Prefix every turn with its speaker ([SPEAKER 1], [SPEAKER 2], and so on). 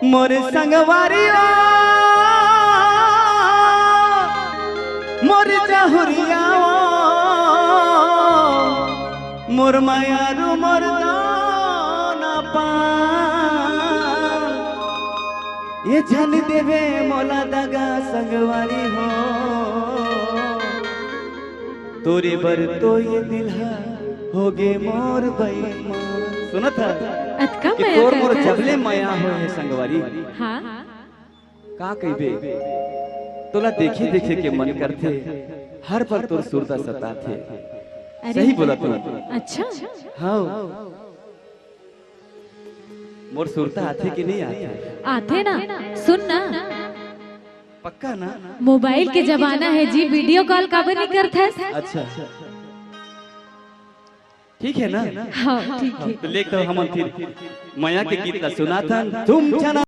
[SPEAKER 1] मोर संगवारिया मोर जहुरिया मोर मायारू मोर दाना पान ये जन देवे मोला दगा संगवारी हो तोरे बर तो ये दिल होगे मोर बेईमान। सुना था
[SPEAKER 2] अतका
[SPEAKER 1] कि तोर मोर जबले माया हो है संगवारी।
[SPEAKER 2] हाँ
[SPEAKER 1] का कहबे तोला देखे देखे के मन करथे हर पर तोर सुरता सताथे। सही बोला तू।
[SPEAKER 2] अच्छा
[SPEAKER 1] हाँ मोर सुरता आथे कि नहीं आथे?
[SPEAKER 2] आते ना सुन ना
[SPEAKER 1] पक्का ना?
[SPEAKER 2] मोबाइल के जमाना है जी, वीडियो कॉल कब नहीं करते।
[SPEAKER 1] अच्छा ठीक है ना?
[SPEAKER 2] हाँ ठीक है।
[SPEAKER 1] तो लेकर हम फिर माया के गीत का सुना था तुम